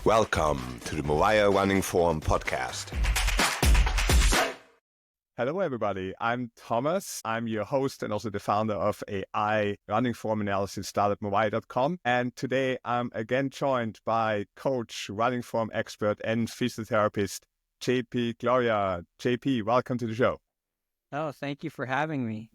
Welcome to the Movaia Running Forum podcast. Hello, everybody. I'm Thomas. I'm your host and also the founder of AI running form analysis startup Movaia.com. And today I'm again joined by coach, running form expert, and physiotherapist, JP Gloria. JP, welcome to the show. Oh, thank you for having me.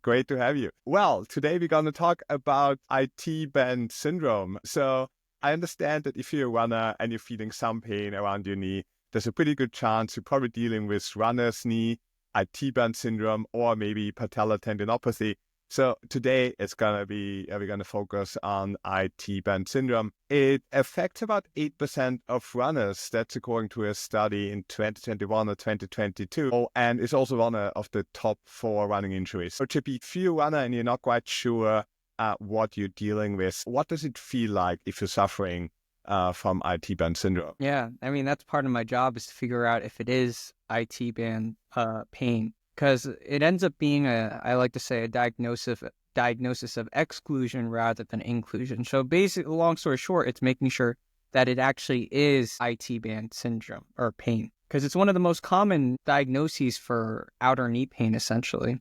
Great to have you. Well, today we're going to talk about IT band syndrome. So I understand that if you're a runner and you're feeling some pain around your knee, there's a pretty good chance you're probably dealing with runner's knee, IT band syndrome, or maybe patellar tendinopathy. So today we're going to focus on IT band syndrome. It affects about 8% of runners. That's according to a study in 2021 or 2022. And it's also one of the top 4 running injuries. So JP, if you're a runner and you're not quite sure what you're dealing with, what does it feel like if you're suffering from IT band syndrome? Yeah, I mean, that's part of my job is to figure out if it is IT band pain, because it ends up being I like to say, a diagnosis of exclusion rather than inclusion. So basically, long story short, it's making sure that it actually is IT band syndrome or pain, because it's one of the most common diagnoses for outer knee pain, essentially.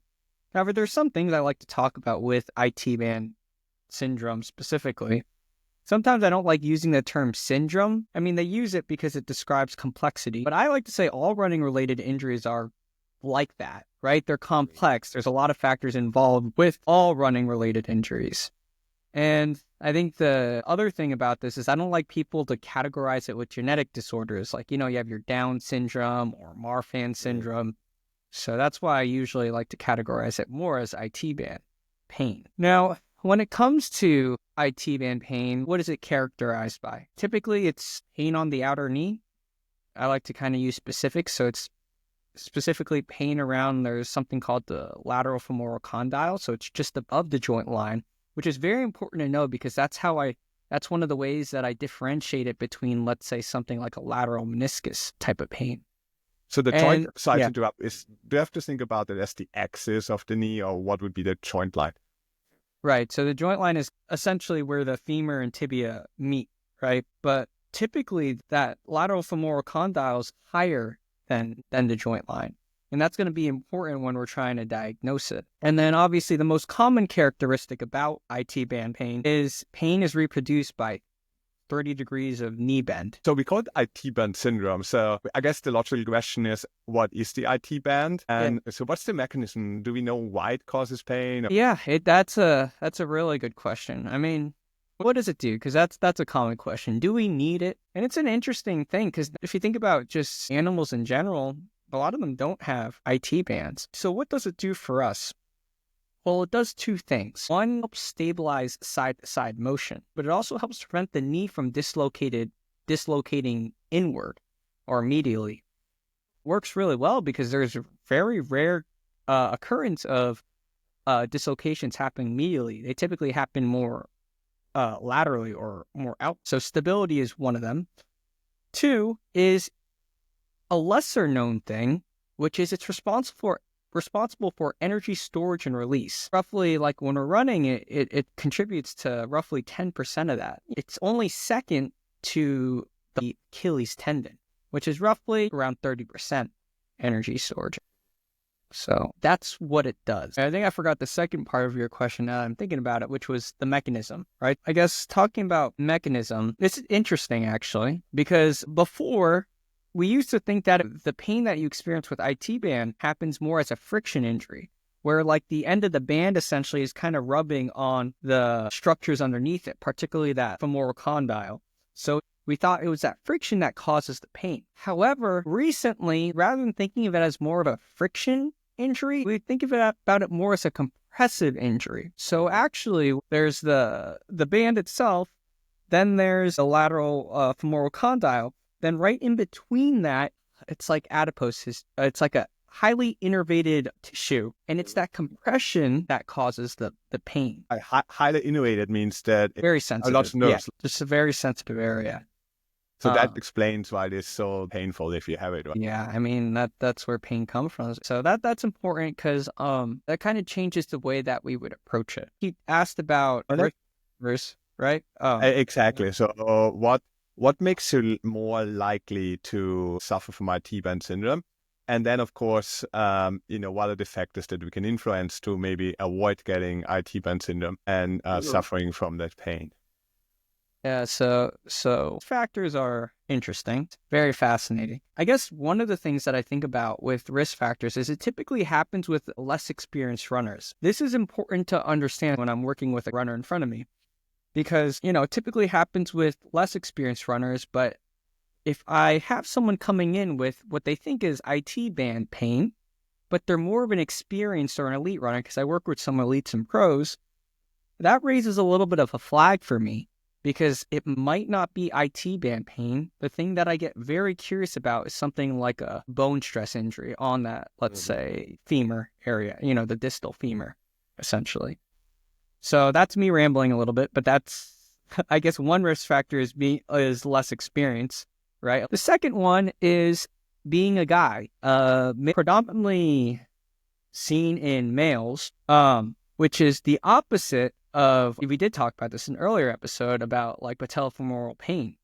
However, there's some things I like to talk about with IT band syndrome specifically. Sometimes I don't like using the term syndrome. I mean, they use it because it describes complexity. But I like to say all running-related injuries are like that, right? They're complex. There's a lot of factors involved with all running-related injuries. And I think the other thing about this is I don't like people to categorize it with genetic disorders. Like, you have your Down syndrome or Marfan syndrome. So that's why I usually like to categorize it more as IT band pain. Now, when it comes to IT band pain, what is it characterized by? Typically, it's pain on the outer knee. I like to kind of use specifics. So it's specifically pain around, there's something called the lateral femoral condyle. So it's just above the joint line, which is very important to know because that's one of the ways that I differentiate it between, let's say, something like a lateral meniscus type of pain. So the joint, sorry to interrupt, do you have to think about it as the axis of the knee, or what would be the joint line? Right. So the joint line is essentially where the femur and tibia meet, right? But typically that lateral femoral condyle is higher than the joint line. And that's going to be important when we're trying to diagnose it. And then obviously the most common characteristic about IT band pain is reproduced by 30 degrees of knee bend. So we call it IT band syndrome. So I guess the logical question is, what is the IT band? And so what's the mechanism? Do we know why it causes pain? Yeah, that's a really good question. I mean, what does it do? Because that's a common question. Do we need it? And it's an interesting thing because if you think about just animals in general, a lot of them don't have IT bands. So what does it do for us? Well, it does 2 things. One, helps stabilize side-to-side motion, but it also helps prevent the knee from dislocating inward or medially. Works really well because there's a very rare occurrence of dislocations happening medially. They typically happen more laterally or more out. So stability is one of them. 2 is a lesser known thing, which is it's responsible for energy storage and release. Roughly, like when we're running, it contributes to roughly 10% of that. It's only second to the Achilles tendon, which is roughly around 30% energy storage. So that's what it does. I think I forgot the second part of your question now I'm thinking about it, which was the mechanism, right? I guess talking about mechanism, it's interesting actually, because before, we used to think that the pain that you experience with IT band happens more as a friction injury, where like the end of the band essentially is kind of rubbing on the structures underneath it, particularly that femoral condyle. So we thought it was that friction that causes the pain. However, recently, rather than thinking of it as more of a friction injury, we think of it about it more as a compressive injury. So actually, there's the band itself, then there's the lateral femoral condyle. Then right in between that, it's like adipose. It's like a highly innervated tissue, and it's that compression that causes the pain. Highly innervated means that very sensitive. A lot of nerves. Yeah, just a very sensitive area. So that explains why it is so painful if you have it. Right? Yeah, I mean that's where pain comes from. So that's important because that kind of changes the way that we would approach it. He asked about right? Exactly. So what what makes you more likely to suffer from IT band syndrome? And then, of course, what are the factors that we can influence to maybe avoid getting IT band syndrome and suffering from that pain? Yeah, so factors are interesting, very fascinating. I guess one of the things that I think about with risk factors is it typically happens with less experienced runners. This is important to understand when I'm working with a runner in front of me because, it typically happens with less experienced runners, but if I have someone coming in with what they think is IT band pain, but they're more of an experienced or an elite runner, because I work with some elites and pros, that raises a little bit of a flag for me because it might not be IT band pain. The thing that I get very curious about is something like a bone stress injury on that, let's say, femur area, the distal femur, essentially. So that's me rambling a little bit, but that's, I guess, one risk factor is less experience, right? The second one is being a guy, predominantly seen in males, which is the opposite of, we did talk about this in an earlier episode about like patellofemoral pain,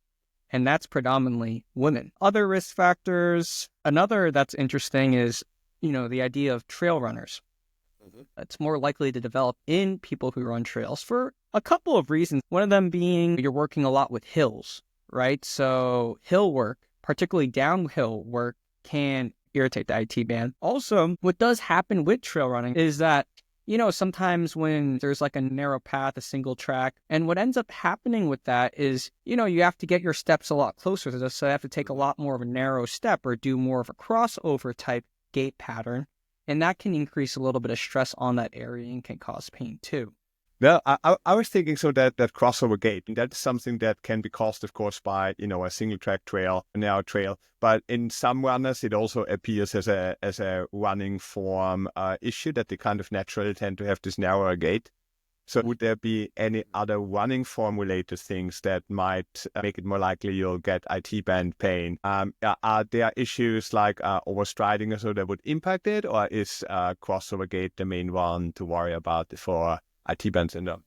and that's predominantly women. Other risk factors, another that's interesting is, the idea of trail runners. It's more likely to develop in people who run trails for a couple of reasons. One of them being you're working a lot with hills, right? So hill work, particularly downhill work, can irritate the IT band. Also, what does happen with trail running is that, sometimes when there's like a narrow path, a single track, and what ends up happening with that is, you have to get your steps a lot closer to this. So you have to take a lot more of a narrow step or do more of a crossover type gait pattern. And that can increase a little bit of stress on that area and can cause pain too. No, I was thinking so that crossover gait, that's something that can be caused, of course, by, a single track trail, a narrow trail. But in some runners, it also appears as a running form issue that they kind of naturally tend to have this narrower gait. So would there be any other running form related things that might make it more likely you'll get IT band pain? Are there issues like overstriding or so that would impact it, or is crossover gait the main one to worry about for IT band syndrome?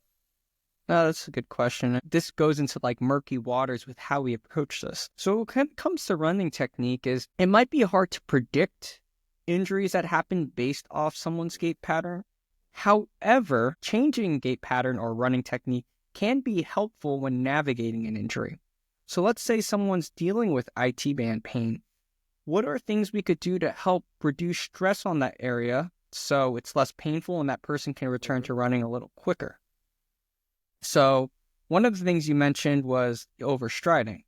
No, that's a good question. This goes into like murky waters with how we approach this. So when it comes to running technique is it might be hard to predict injuries that happen based off someone's gait pattern. However, changing gait pattern or running technique can be helpful when navigating an injury. So let's say someone's dealing with IT band pain. What are things we could do to help reduce stress on that area so it's less painful and that person can return to running a little quicker? So one of the things you mentioned was overstriding,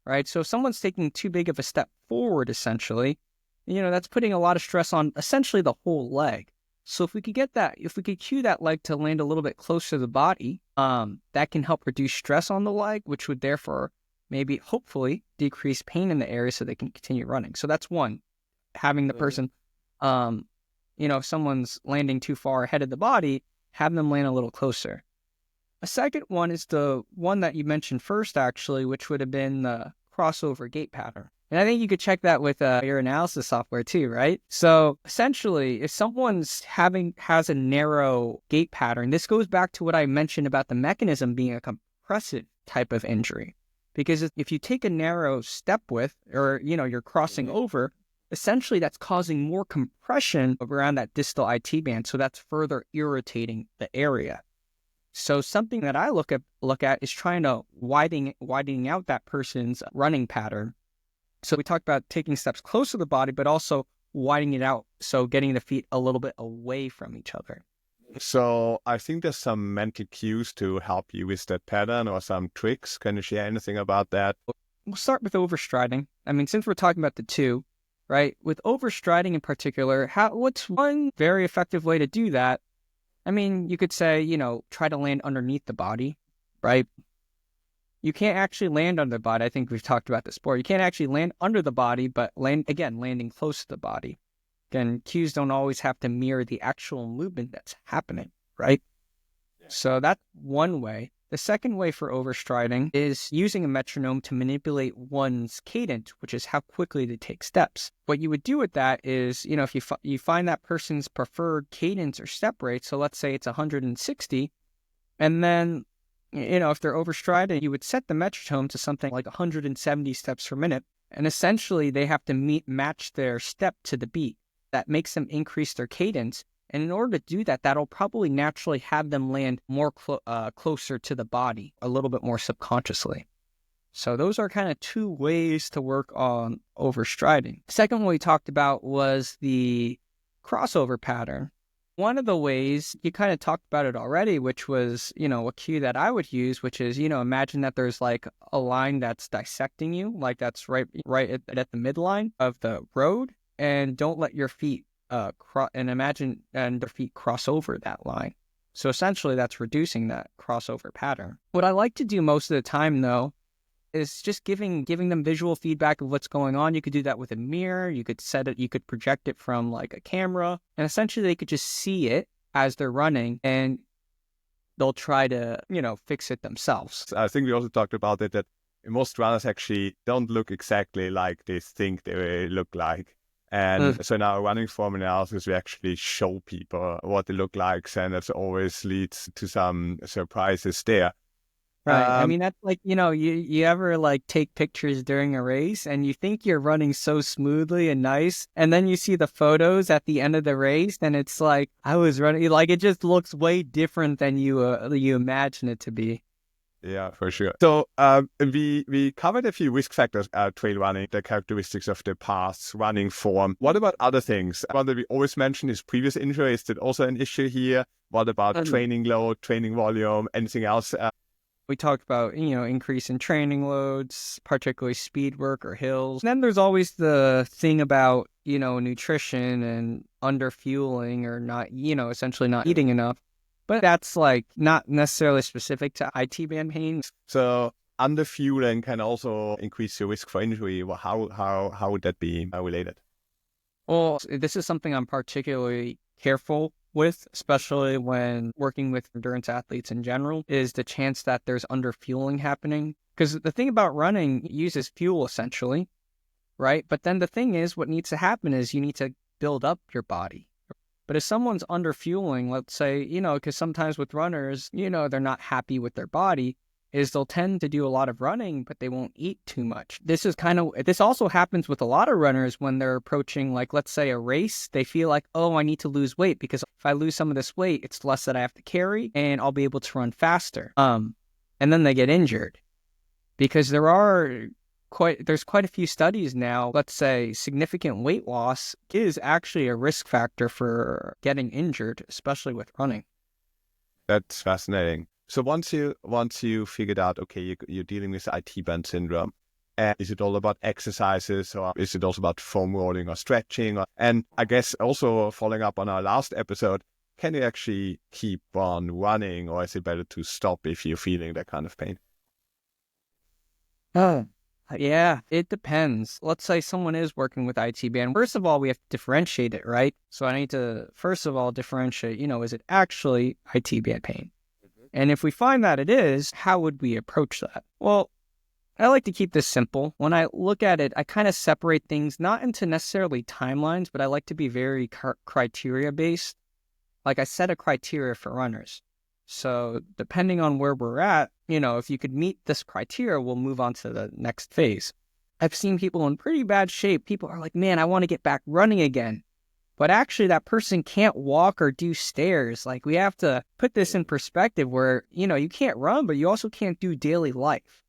right? So if someone's taking too big of a step forward, essentially, that's putting a lot of stress on essentially the whole leg. So if we could cue that leg to land a little bit closer to the body, that can help reduce stress on the leg, which would therefore maybe hopefully decrease pain in the area so they can continue running. So that's one, having the person, if someone's landing too far ahead of the body, have them land a little closer. A second one is the one that you mentioned first, actually, which would have been the crossover gait pattern. And I think you could check that with your analysis software too, right? So essentially, if someone's has a narrow gait pattern, this goes back to what I mentioned about the mechanism being a compressive type of injury. Because if you take a narrow step width or, you're crossing over, essentially that's causing more compression around that distal IT band. So that's further irritating the area. So something that I look at is trying to widening out that person's running pattern. So we talked about taking steps close to the body, but also widening it out. So getting the feet a little bit away from each other. So I think there's some mental cues to help you with that pattern or some tricks. Can you share anything about that? We'll start with overstriding. I mean, since we're talking about the two, right? With overstriding in particular, what's one very effective way to do that? I mean, you could say, try to land underneath the body, right? You can't actually land under the body. I think we've talked about this before. You can't actually land under the body, but landing close to the body. Again, cues don't always have to mirror the actual movement that's happening, right? Yeah. So that's one way. The second way for overstriding is using a metronome to manipulate one's cadence, which is how quickly they take steps. What you would do with that is, if you find that person's preferred cadence or step rate, so let's say it's 160, and then if they're overstriding, you would set the metronome to something like 170 steps per minute. And essentially, they have to match their step to the beat. That makes them increase their cadence. And in order to do that, that'll probably naturally have them land more closer to the body, a little bit more subconsciously. So those are kind of two ways to work on overstriding. Second one we talked about was the crossover pattern. One of the ways, you kind of talked about it already, which was, a cue that I would use, which is, imagine that there's like a line that's dissecting you, like that's right at the midline of the road, and don't let your feet imagine their feet cross over that line. So essentially that's reducing that crossover pattern. What I like to do most of the time though, is just giving them visual feedback of what's going on. You could do that with a mirror. You could set it, you could project it from like a camera, and essentially they could just see it as they're running and they'll try to, fix it themselves. I think we also talked about it that most runners actually don't look exactly like they think they look like. And so in our running form analysis, we actually show people what they look like, and that always leads to some surprises there. Right. I mean, that's like, you ever like take pictures during a race and you think you're running so smoothly and nice. And then you see the photos at the end of the race and it's like, I was running, like, it just looks way different than you imagine it to be. Yeah, for sure. So we covered a few risk factors trail running, the characteristics of the paths, running form. What about other things? One that we always mention is previous injury. Is that also an issue here? What about training load, training volume, anything else? We talked about, increase in training loads, particularly speed work or hills. And then there's always the thing about, nutrition and under fueling or not, essentially not eating enough. But that's like not necessarily specific to IT band pain. So under fueling can also increase your risk for injury. Well, how would that be related? Well, this is something I'm particularly careful with, especially when working with endurance athletes in general, is the chance that there's underfueling happening. Because the thing about running uses fuel essentially, right? But then the thing is, what needs to happen is you need to build up your body. But if someone's underfueling, let's say, because sometimes with runners, they're not happy with their body, is they'll tend to do a lot of running, but they won't eat too much. This also happens with a lot of runners when they're approaching, like, let's say a race. They feel like, oh, I need to lose weight because if I lose some of this weight, it's less that I have to carry and I'll be able to run faster. And then they get injured because there's quite a few studies now. Let's say significant weight loss is actually a risk factor for getting injured, especially with running. That's fascinating. So once you figured out, okay, you're dealing with IT band syndrome, is it all about exercises or is it also about foam rolling or stretching? And I guess also following up on our last episode, can you actually keep on running or is it better to stop if you're feeling that kind of pain? Yeah, it depends. Let's say someone is working with IT band. First of all, we have to differentiate it, right? So I need to, first of all, differentiate, is it actually IT band pain? And if we find that it is, how would we approach that? Well, I like to keep this simple. When I look at it, I kind of separate things not into necessarily timelines, but I like to be very criteria-based. Like I set a criteria for runners. So depending on where we're at, if you could meet this criteria, we'll move on to the next phase. I've seen people in pretty bad shape. People are like, man, I want to get back running again. But actually that person can't walk or do stairs. Like we have to put this in perspective where, you can't run, but you also can't do daily life.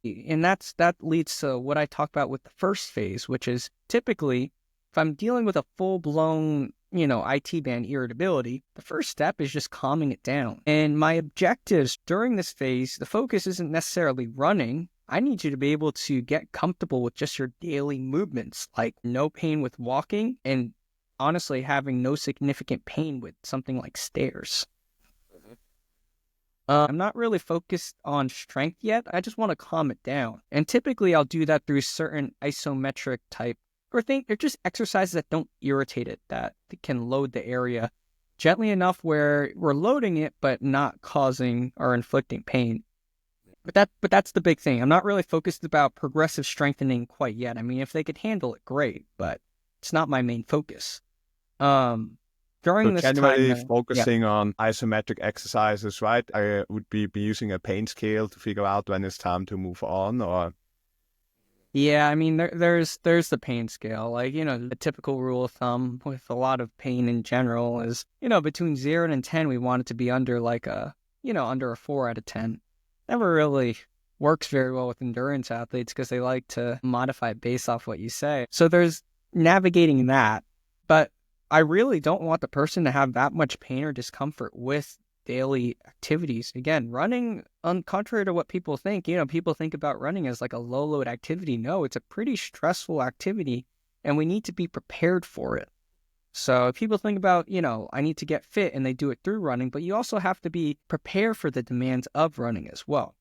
And that leads to what I talked about with the first phase, which is typically if I'm dealing with a full-blown, IT band irritability, the first step is just calming it down. And my objectives during this phase, the focus isn't necessarily running. I need you to be able to get comfortable with just your daily movements, like no pain with walking and honestly having no significant pain with something like stairs. I'm not really focused on strength yet. I just want to calm it down. And typically I'll do that through certain isometric type they're just exercises that don't irritate it, that can load the area gently enough where we're loading it, but not causing or inflicting pain. But that's the big thing. I'm not really focused about progressive strengthening quite yet. I mean, if they could handle it, great, but it's not my main focus. During So this time, generally though, focusing on isometric exercises, right? I would be using a pain scale to figure out when it's time to move on, or yeah, I mean, there's the pain scale. Like, the typical rule of thumb with a lot of pain in general is, between 0 and 10, we want it to be under like under a 4 out of 10. Never really works very well with endurance athletes because they like to modify it based off what you say. So there's navigating that. But I really don't want the person to have that much pain or discomfort with daily activities. Again, running, contrary to what people think, people think about running as like a low load activity. No, it's a pretty stressful activity and we need to be prepared for it. So if people think about, I need to get fit and they do it through running, but you also have to be prepared for the demands of running as well.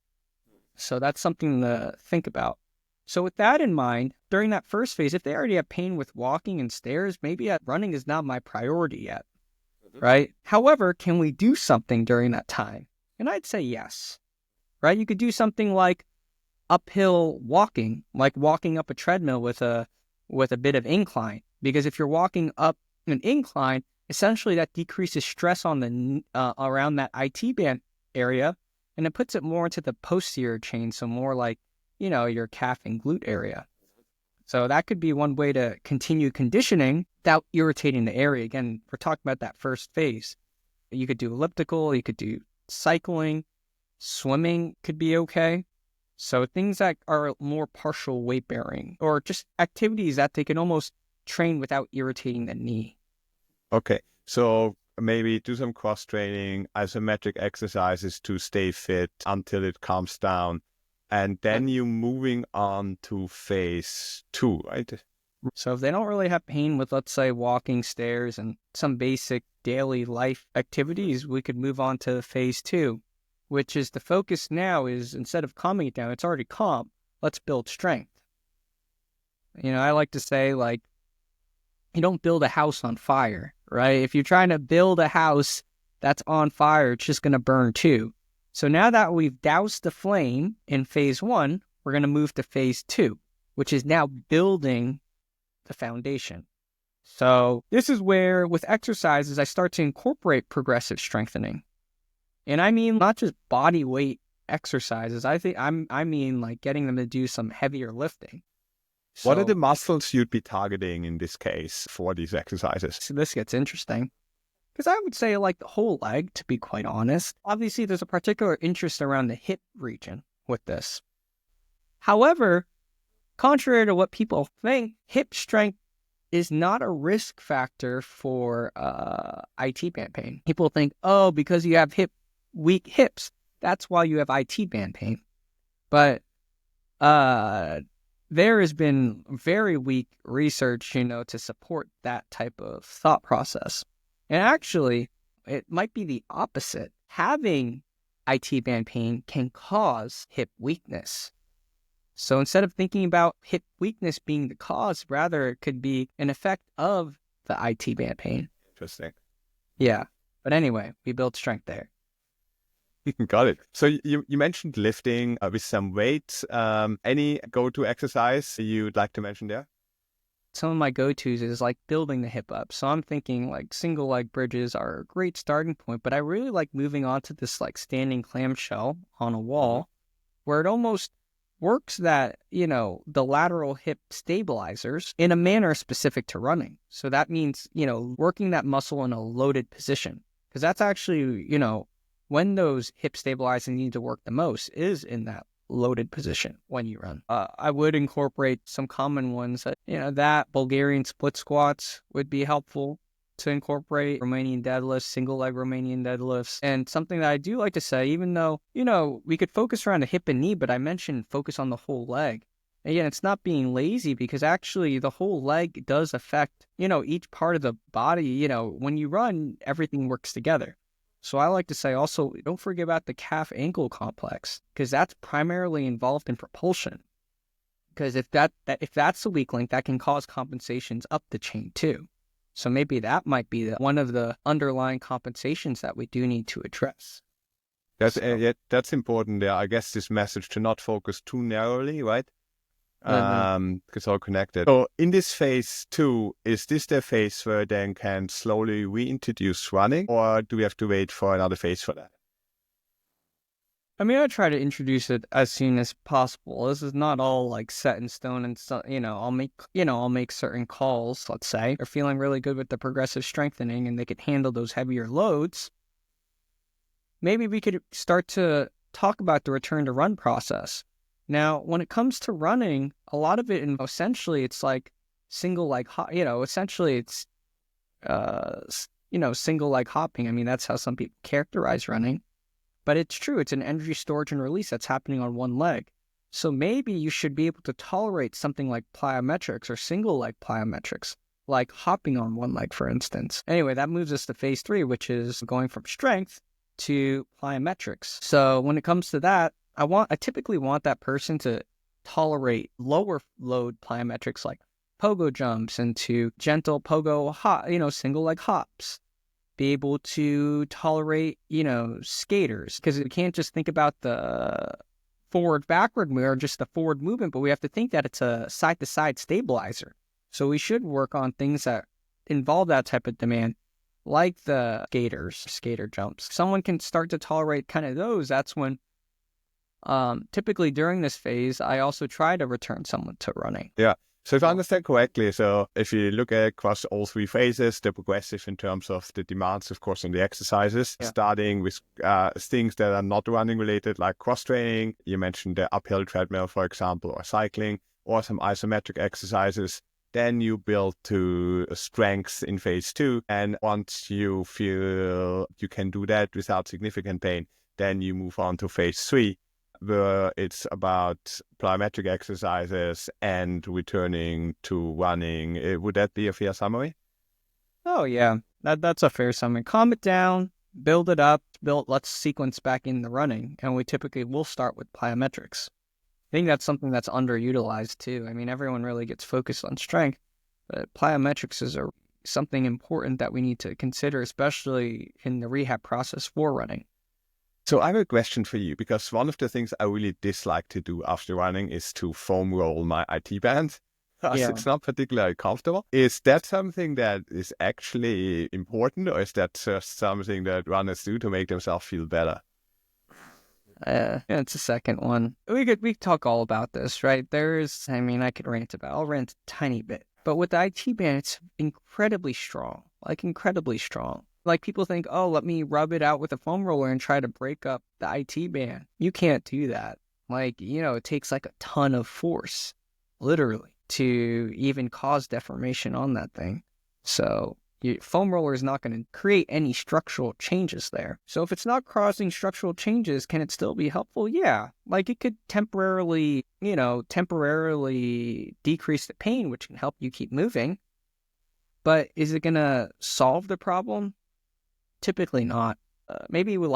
So that's something to think about. So with that in mind, during that first phase, if they already have pain with walking and stairs, maybe running is not my priority yet. Right? However, can we do something during that time? And I'd say yes. Right? You could do something like uphill walking, like walking up a treadmill with a bit of incline. Because if you're walking up an incline, essentially that decreases stress on the around that IT band area, and it puts it more into the posterior chain, so more like your calf and glute area. So that could be one way to continue conditioning without irritating the area. Again, we're talking about that first phase. You could do elliptical, you could do cycling, swimming could be okay. So things that are more partial weight bearing or just activities that they can almost train without irritating the knee. okay. So maybe do some cross training, isometric exercises to stay fit until it calms down. And then you're moving on to phase 2, right? So if they don't really have pain with, let's say, walking, stairs, and some basic daily life activities, we could move on to phase 2, which is the focus now is instead of calming it down, it's already calm. Let's build strength. I like to say, like, you don't build a house on fire, right? If you're trying to build a house that's on fire, it's just going to burn too. So now that we've doused the flame in phase 1, we're going to move to phase 2, which is now building the foundation. So this is where, with exercises, I start to incorporate progressive strengthening. And I mean not just body weight exercises. I mean like getting them to do some heavier lifting. What are the muscles you'd be targeting in this case for these exercises? So this gets interesting. Because I would say like the whole leg, to be quite honest. Obviously, there's a particular interest around the hip region with this. However, contrary to what people think, hip strength is not a risk factor for IT band pain. People think, oh, because you have weak hips, that's why you have IT band pain. But there has been very weak research, to support that type of thought process. And actually, it might be the opposite. Having IT band pain can cause hip weakness. So instead of thinking about hip weakness being the cause, rather it could be an effect of the IT band pain. Interesting. Yeah. But anyway, we build strength there. Got it. So you mentioned lifting with some weights. Any go-to exercise you'd like to mention there? Some of my go-tos is like building the hip up. So I'm thinking like single leg bridges are a great starting point, but I really like moving on to this like standing clamshell on a wall where it almost works that, the lateral hip stabilizers in a manner specific to running. So that means, working that muscle in a loaded position, because that's actually, when those hip stabilizers need to work the most is in that loaded position when you run. I would incorporate some common ones that Bulgarian split squats would be helpful to incorporate, Romanian deadlifts, single leg Romanian deadlifts. And something that I do like to say, even though, we could focus around the hip and knee, but I mentioned focus on the whole leg. Again, it's not being lazy because actually the whole leg does affect, each part of the body. When you run, everything works together. So I like to say also, don't forget about the calf ankle complex, because that's primarily involved in propulsion. Because if that's the weak link, that can cause compensations up the chain too. So maybe that might be one of the underlying compensations that we do need to address. That's important. Yeah, I guess this message to not focus too narrowly, right? It's all connected. So in this phase 2, is this the phase where then can slowly reintroduce running, or do we have to wait for another phase for that? I mean, I try to introduce it as soon as possible. This is not all like set in stone, and so, I'll make certain calls. Let's say they're feeling really good with the progressive strengthening, and they could handle those heavier loads. Maybe we could start to talk about the return to run process. Now, when it comes to running, a lot of it, essentially, it's like single leg, essentially it's, single leg hopping. I mean, that's how some people characterize running. But it's true, it's an energy storage and release that's happening on one leg. So maybe you should be able to tolerate something like plyometrics or single leg plyometrics, like hopping on one leg, for instance. Anyway, that moves us to phase 3, which is going from strength to plyometrics. So when it comes to that, I typically want that person to tolerate lower load plyometrics like pogo jumps into gentle pogo single leg hops. Be able to tolerate, skaters, because we can't just think about the forward-backward or just the forward movement, but we have to think that it's a side-to-side stabilizer. So we should work on things that involve that type of demand, like the skater jumps. Someone can start to tolerate kind of those. That's when, typically during this phase, I also try to return someone to running. Yeah. So if I understand correctly, so if you look at across all 3 phases, the progressive in terms of the demands, of course, on the exercises, starting with things that are not running related, like cross training. You mentioned the uphill treadmill, for example, or cycling, or some isometric exercises. Then you build to strengths in phase 2. And once you feel you can do that without significant pain, then you move on to phase 3. Where it's about plyometric exercises and returning to running. Would that be a fair summary? Oh, yeah. That's a fair summary. Calm it down, build it up, let's sequence back in the running. And we typically will start with plyometrics. I think that's something that's underutilized too. I mean, everyone really gets focused on strength, but plyometrics is something important that we need to consider, especially in the rehab process for running. So I have a question for you, because one of the things I really dislike to do after running is to foam roll my IT band. Yeah. It's not particularly comfortable. Is that something that is actually important, or is that just something that runners do to make themselves feel better? It's the second one. We could talk all about this, right? I could rant about it. I'll rant a tiny bit. But with the IT band, it's incredibly strong. Like people think, oh, let me rub it out with a foam roller and try to break up the IT band. You can't do that. It takes like a ton of force, literally, to even cause deformation on that thing. So foam roller is not going to create any structural changes there. So if it's not causing structural changes, can it still be helpful? Yeah. It could temporarily decrease the pain, which can help you keep moving. But is it going to solve the problem? Typically not. Maybe with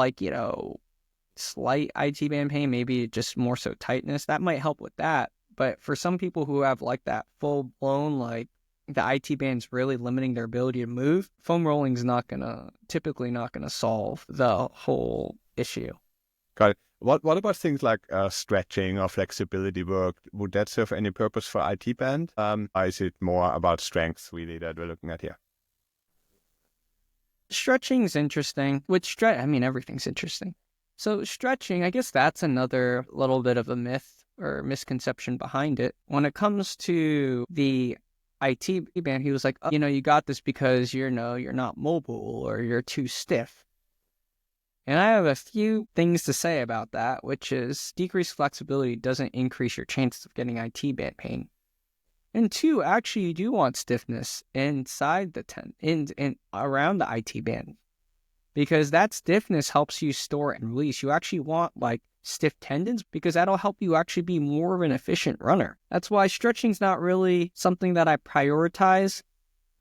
slight IT band pain, maybe just more so tightness, that might help with that. But for some people who have that full blown, the IT band's really limiting their ability to move, foam rolling is typically not gonna solve the whole issue. Got it. What about things like stretching or flexibility work? Would that serve any purpose for IT band? Or is it more about strength really that we're looking at here? Stretching is interesting. Everything's interesting. So stretching, I guess that's another little bit of a myth or misconception behind it. When it comes to the IT band, he was like, oh, you got this because you're not mobile or you're too stiff. And I have a few things to say about that, which is decreased flexibility doesn't increase your chances of getting IT band pain. And 2, actually, you do want stiffness inside the around the IT band, because that stiffness helps you store and release. You actually want stiff tendons, because that'll help you actually be more of an efficient runner. That's why stretching's not really something that I prioritize.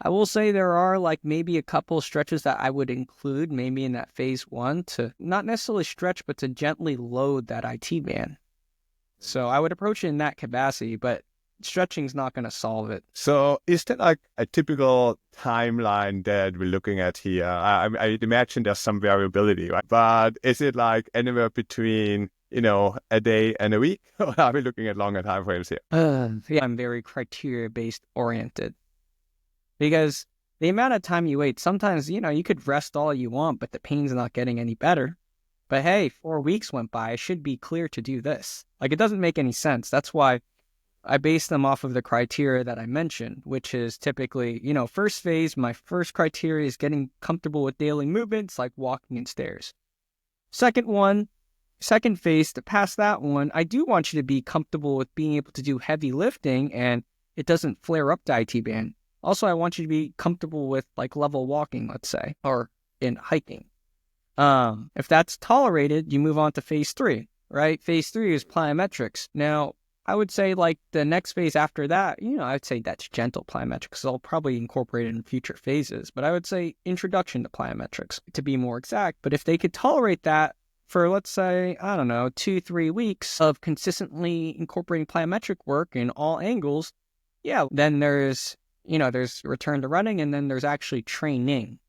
I will say there are maybe a couple stretches that I would include maybe in that phase 1 to not necessarily stretch, but to gently load that IT band. So I would approach it in that capacity, but stretching's not going to solve it. So is that a typical timeline that we're looking at here? I'd imagine there's some variability, right? But is it anywhere between, a day and a week? Or are we looking at longer time frames here? Yeah, I'm very criteria-based oriented because the amount of time you wait, sometimes, you could rest all you want, but the pain's not getting any better. But hey, 4 weeks went by. I should be clear to do this. Like, it doesn't make any sense. That's why I base them off of the criteria that I mentioned, which is typically, first phase, my first criteria is getting comfortable with daily movements like walking and stairs. Second phase, to pass that one, I do want you to be comfortable with being able to do heavy lifting and it doesn't flare up the IT band. Also, I want you to be comfortable with like level walking, let's say, or in hiking. If that's tolerated, you move on to phase 3, right? Phase 3 is plyometrics. Now, I would say like the next phase after that, I'd say that's gentle plyometrics. I'll probably incorporate it in future phases, but I would say introduction to plyometrics to be more exact. But if they could tolerate that for, let's say, 2-3 weeks of consistently incorporating plyometric work in all angles, yeah, then there's return to running, and then there's actually training.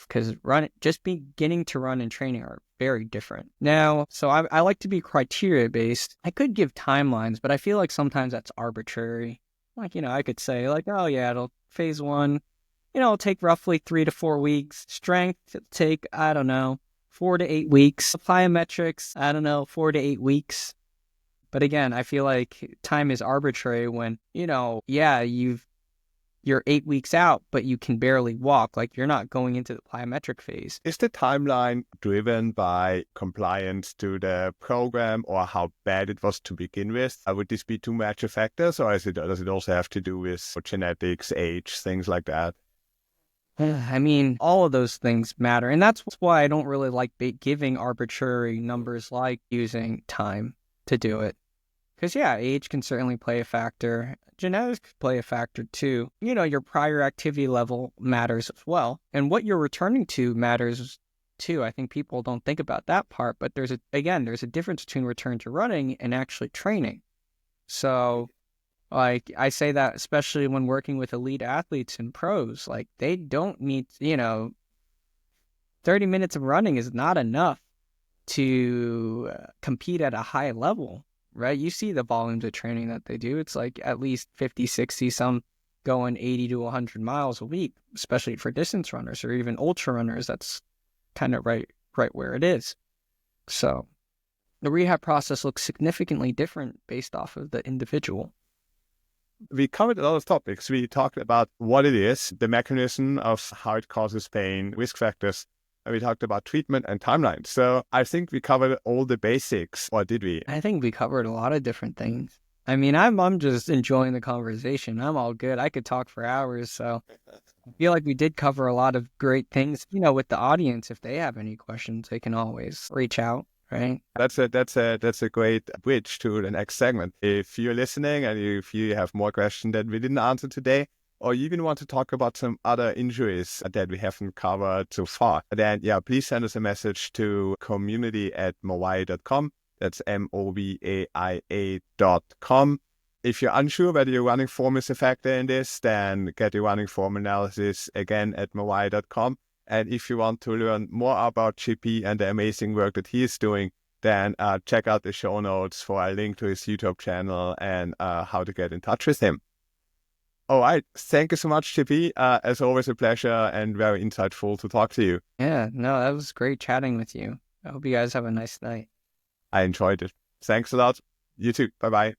Because just beginning to run and training are very different. Now, so I like to be criteria-based. I could give timelines, but I feel like sometimes that's arbitrary. Like, I could say like, oh yeah, phase 1, it'll take roughly 3 to 4 weeks. Strength, it'll take, 4 to 8 weeks. Plyometrics, 4 to 8 weeks. But again, I feel like time is arbitrary when, you're 8 weeks out, but you can barely walk. Like, you're not going into the plyometric phase. Is the timeline driven by compliance to the program or how bad it was to begin with? Would this be two major factors, or does it also have to do with genetics, age, things like that? I mean, all of those things matter. And that's why I don't really like giving arbitrary numbers like using time to do it. Because, yeah, age can certainly play a factor. Genetics can play a factor, too. Your prior activity level matters as well. And what you're returning to matters, too. I think people don't think about that part. But there's a difference between return to running and actually training. So, like, I say that especially when working with elite athletes and pros. Like, they don't need, 30 minutes of running is not enough to compete at a high level. Right? You see the volumes of training that they do. It's like at least 50, 60, some going 80 to 100 miles a week, especially for distance runners or even ultra runners. That's kind of right where it is. So the rehab process looks significantly different based off of the individual. We covered a lot of topics. We talked about what it is, the mechanism of how it causes pain, risk factors. And we talked about treatment and timeline. So I think we covered all the basics, or did we? I think we covered a lot of different things. I mean, I'm just enjoying the conversation. I'm all good. I could talk for hours. So I feel like we did cover a lot of great things. With the audience, if they have any questions, they can always reach out. Right. That's a great bridge to the next segment. If you're listening and if you have more questions that we didn't answer today, or you even want to talk about some other injuries that we haven't covered so far, then please send us a message to community@movaia.com. That's MOVAIA.com. If you're unsure whether your running form is a factor in this, then get your running form analysis again at movaia.com. And if you want to learn more about JP and the amazing work that he is doing, then check out the show notes for a link to his YouTube channel and how to get in touch with him. All right. Thank you so much, JP. As always, a pleasure and very insightful to talk to you. Yeah, no, that was great chatting with you. I hope you guys have a nice night. I enjoyed it. Thanks a lot. You too. Bye-bye.